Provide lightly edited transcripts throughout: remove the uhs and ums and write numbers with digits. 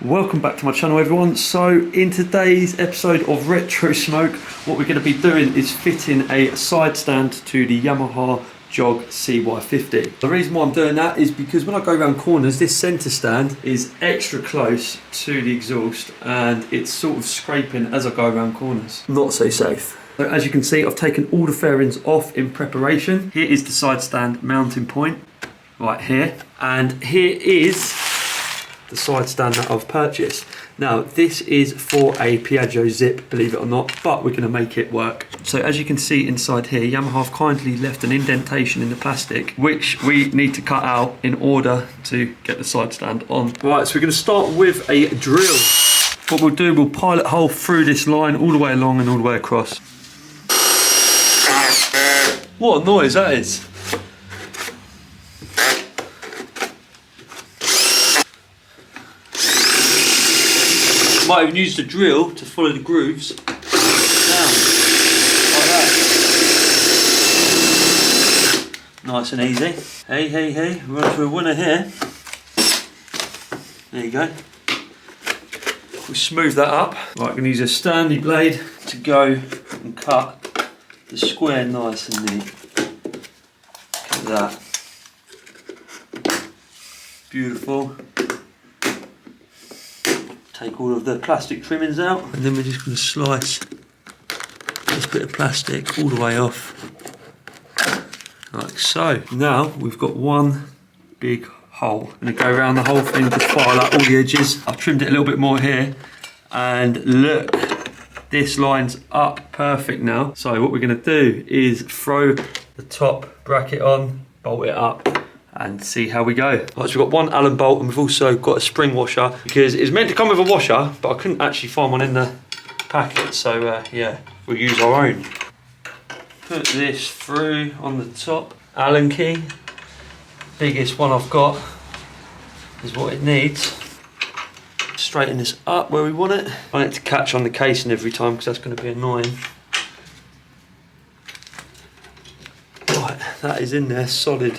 Welcome back to my channel, everyone. So in today's episode of Retro Smoke, what we're going to be doing is fitting a side stand to the Yamaha Jog CY50. The reason why I'm doing that is because when I go around corners, this centre stand is extra close to the exhaust and it's sort of scraping as I go around corners. Not so safe. So as you can see, I've taken all the fairings off in preparation. Here is the side stand mounting point right here, and here is the side stand that I've purchased. Now this is for a Piaggio Zip, believe it or not, but we're going to make it work. So as you can see inside here, Yamaha have kindly left an indentation in the plastic which we need to cut out in order to get the side stand on. Right, so we're going to start with a drill. What we'll do, we'll pilot hole through this line all the way along and all the way across. What a noise that is. Might even use the drill to follow the grooves down, like that. Nice and easy. Hey, we're on to a winner here. There you go. We'll smooth that up. Right, I'm going to use a Stanley blade to go and cut the square nice and neat. Look at that. Beautiful. Take all of the plastic trimmings out, and then we're just going to slice this bit of plastic all the way off, like so. Now we've got one big hole. I'm going to go around the whole thing, just file out all the edges. I've trimmed it a little bit more here, and look, this lines up perfect now. So what we're going to do is throw the top bracket on, bolt it up, and see how we go. Right, so we've got one Allen bolt, and we've also got a spring washer, because it's meant to come with a washer, but I couldn't actually find one in the packet, so yeah, we'll use our own. Put this through on the top. Allen key, biggest one I've got, is what it needs. Straighten this up where we want it. I want it to catch on the casing every time, because that's going to be annoying. Right, that is in there, solid.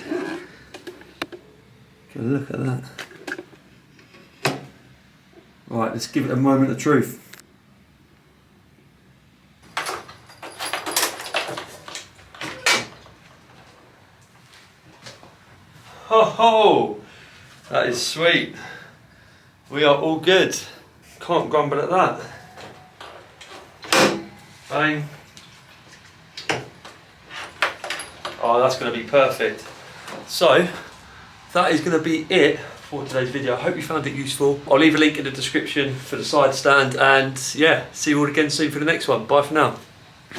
Look at that. Right, let's give it a moment of truth. Ho ho! That is sweet. We are all good. Can't grumble at that. Bang. Oh, that's going to be perfect. So, that is going to be it for today's video. I hope you found it useful. I'll leave a link in the description for the side stand, and yeah, see you all again soon for the next one. Bye for now.